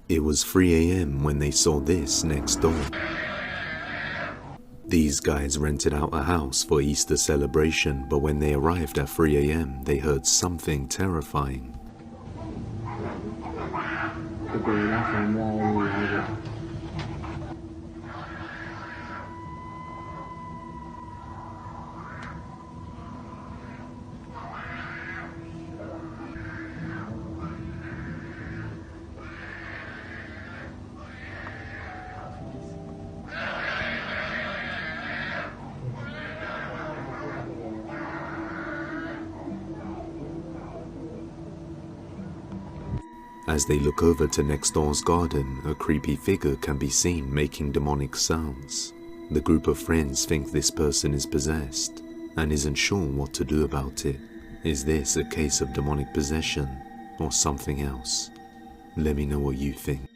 It was 3 a.m. when they saw this next door. These guys rented out a house for Easter celebration, but when they arrived at 3 a.m. they heard something terrifying. As they look over to next door's garden, a creepy figure can be seen making demonic sounds. The group of friends think this person is possessed and isn't sure what to do about it. Is this a case of demonic possession or something else? Let me know what you think.